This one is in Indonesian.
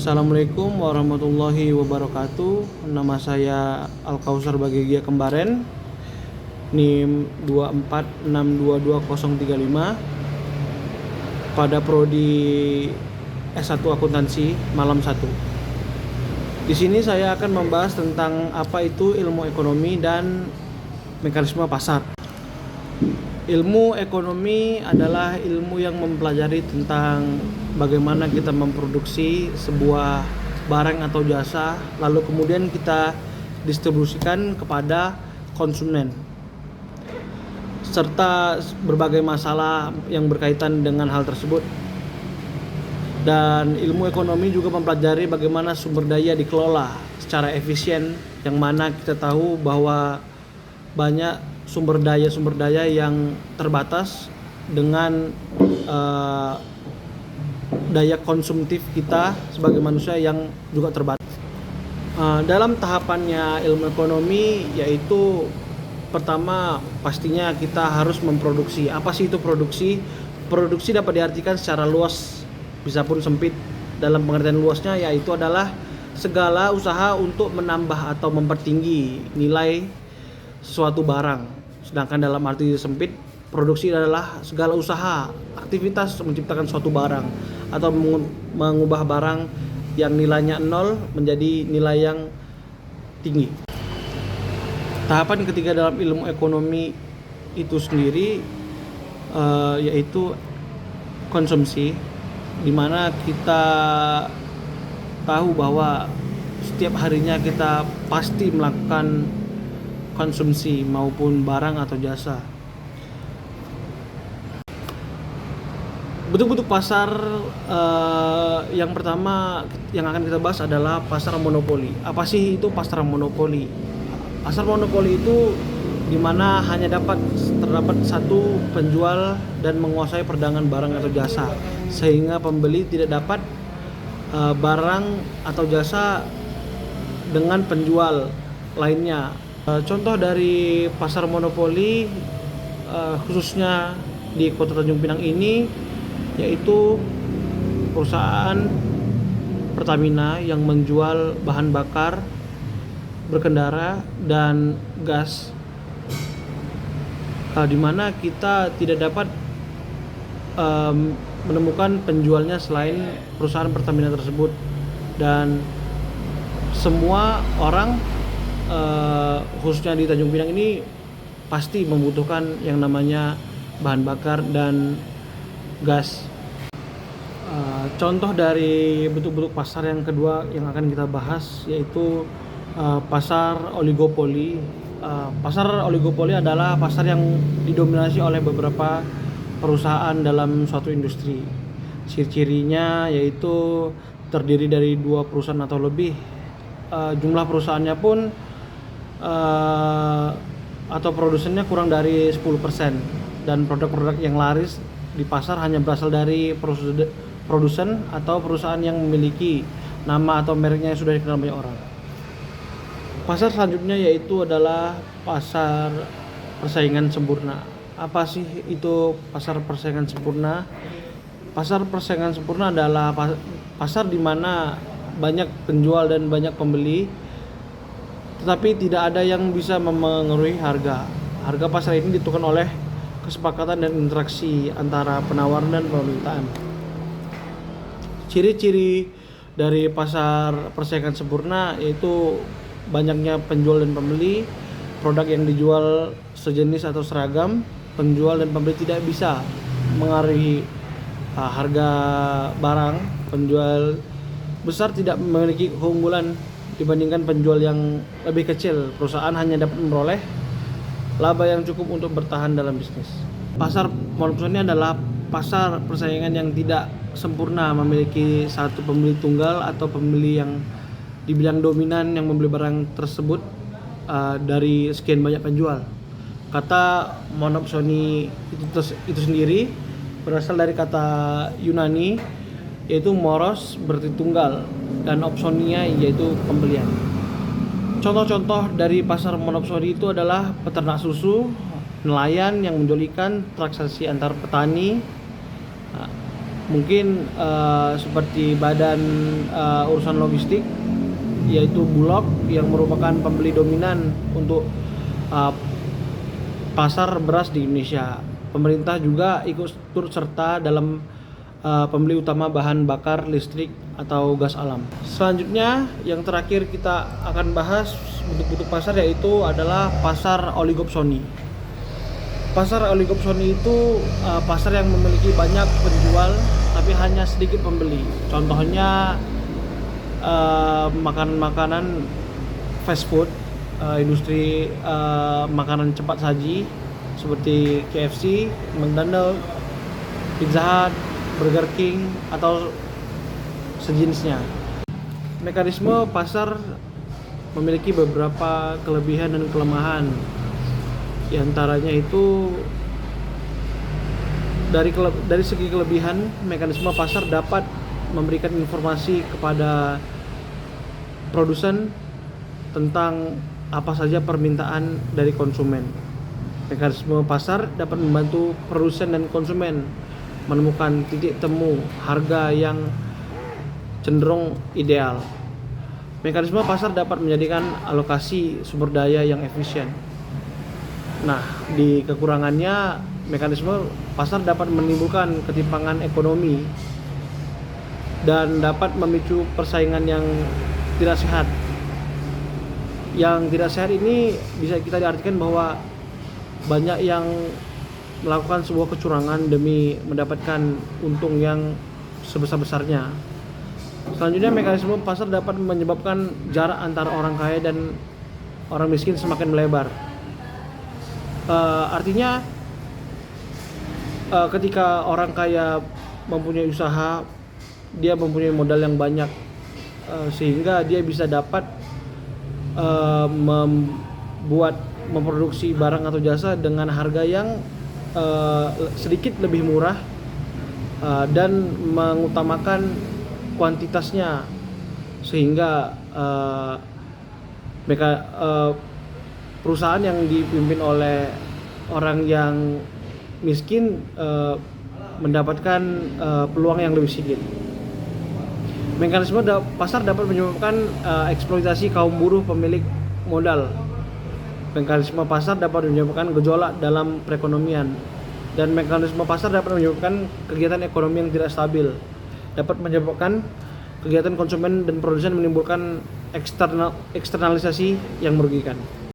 Assalamualaikum warahmatullahi wabarakatuh. Nama saya Al-Kausar Bagegia Kembaren, NIM 246222035 pada prodi S1 Akuntansi Malam 1. Di sini saya akan membahas tentang apa itu ilmu ekonomi dan mekanisme pasar. Ilmu ekonomi adalah ilmu yang mempelajari tentang bagaimana kita memproduksi sebuah barang atau jasa, lalu kemudian kita distribusikan kepada konsumen, serta berbagai masalah yang berkaitan dengan hal tersebut. Dan ilmu ekonomi juga mempelajari bagaimana sumber daya dikelola secara efisien, yang mana kita tahu bahwa banyak sumber daya yang terbatas dengan daya konsumtif kita sebagai manusia yang juga terbatas. Dalam tahapannya ilmu ekonomi, yaitu pertama pastinya kita harus memproduksi. Apa sih itu produksi? Produksi dapat diartikan secara luas, bisa pun sempit. Dalam pengertian luasnya yaitu adalah segala usaha untuk menambah atau mempertinggi nilai suatu barang. Sedangkan dalam arti sempit, produksi adalah segala usaha, aktivitas menciptakan suatu barang atau mengubah barang yang nilainya 0 menjadi nilai yang tinggi. Tahapan ketiga dalam ilmu ekonomi itu sendiri yaitu konsumsi, di mana kita tahu bahwa setiap harinya kita pasti melakukan konsumsi maupun barang atau jasa. Bentuk-bentuk pasar yang pertama yang akan kita bahas adalah pasar monopoli. Apa sih itu pasar monopoli? Pasar monopoli itu di mana hanya terdapat satu penjual dan menguasai perdagangan barang atau jasa, sehingga pembeli tidak dapat barang atau jasa dengan penjual lainnya. Contoh dari pasar monopoli khususnya di Kota Tanjung Pinang ini yaitu perusahaan Pertamina yang menjual bahan bakar berkendara dan gas, di mana kita tidak dapat menemukan penjualnya selain perusahaan Pertamina tersebut. Dan semua orang khususnya di Tanjung Pinang ini pasti membutuhkan yang namanya bahan bakar dan gas. Contoh dari bentuk-bentuk pasar yang kedua yang akan kita bahas yaitu pasar oligopoli. Pasar oligopoli adalah pasar yang didominasi oleh beberapa perusahaan dalam suatu industri. Ciri-cirinya yaitu terdiri dari 2 perusahaan atau lebih. Jumlah perusahaannya pun atau produsennya kurang dari 10%, dan produk-produk yang laris di pasar hanya berasal dari produsen atau perusahaan yang memiliki nama atau mereknya yang sudah dikenal banyak orang. Pasar selanjutnya yaitu adalah pasar persaingan sempurna. Apa sih itu pasar persaingan sempurna? Pasar persaingan sempurna adalah pasar di mana banyak penjual dan banyak pembeli, tetapi tidak ada yang bisa memengaruhi harga. Harga pasar ini ditentukan oleh kesepakatan dan interaksi antara penawaran dan permintaan. Ciri-ciri dari pasar persaingan sempurna yaitu banyaknya penjual dan pembeli, produk yang dijual sejenis atau seragam, penjual dan pembeli tidak bisa mengaruhi harga barang, penjual besar tidak memiliki keunggulan dibandingkan penjual yang lebih kecil. Perusahaan hanya dapat memperoleh laba yang cukup untuk bertahan dalam bisnis. Pasar monopoli adalah pasar persaingan yang tidak sempurna, memiliki satu pembeli tunggal atau pembeli yang dibilang dominan yang membeli barang tersebut dari sekian banyak penjual. Kata monopsoni itu sendiri berasal dari kata Yunani yaitu moros berarti tunggal dan opsonia yaitu pembelian. Contoh-contoh dari pasar monopsoni itu adalah peternak susu, nelayan yang menjual ikan, transaksi antar petani, Mungkin seperti badan urusan logistik, yaitu Bulog yang merupakan pembeli dominan untuk uh, pasar beras di Indonesia. Pemerintah juga ikut turut serta dalam pembeli utama bahan bakar listrik atau gas alam. Selanjutnya, yang terakhir kita akan bahas bentuk-bentuk pasar, yaitu adalah pasar oligopsoni. Pasar oligopsoni itu pasar yang memiliki banyak penjual tapi hanya sedikit pembeli. Contohnya makanan-makanan fast food, industri makanan cepat saji seperti KFC, McDonald's, Pizza Hut, Burger King atau sejenisnya. Mekanisme pasar memiliki beberapa kelebihan dan kelemahan. Di antaranya itu dari segi kelebihan, mekanisme pasar dapat memberikan informasi kepada produsen tentang apa saja permintaan dari konsumen. Mekanisme pasar dapat membantu produsen dan konsumen menemukan titik temu harga yang cenderung ideal. Mekanisme pasar dapat menjadikan alokasi sumber daya yang efisien. Nah, di kekurangannya, mekanisme pasar dapat menimbulkan ketimpangan ekonomi dan dapat memicu persaingan yang tidak sehat. Yang tidak sehat ini bisa kita diartikan bahwa banyak yang melakukan sebuah kecurangan demi mendapatkan untung yang sebesar-besarnya. Selanjutnya, mekanisme pasar dapat menyebabkan jarak antara orang kaya dan orang miskin semakin melebar. Artinya ketika orang kaya mempunyai usaha, dia mempunyai modal yang banyak, sehingga dia bisa dapat memproduksi barang atau jasa dengan harga yang sedikit lebih murah dan mengutamakan kuantitasnya, sehingga perusahaan yang dipimpin oleh orang yang miskin mendapatkan peluang yang lebih sedikit. Mekanisme pasar dapat menyebabkan eksploitasi kaum buruh pemilik modal. Mekanisme pasar dapat menyebabkan gejolak dalam perekonomian, dan mekanisme pasar dapat menyebabkan kegiatan ekonomi yang tidak stabil, dapat menyebabkan kegiatan konsumen dan produsen menimbulkan eksternalisasi yang merugikan.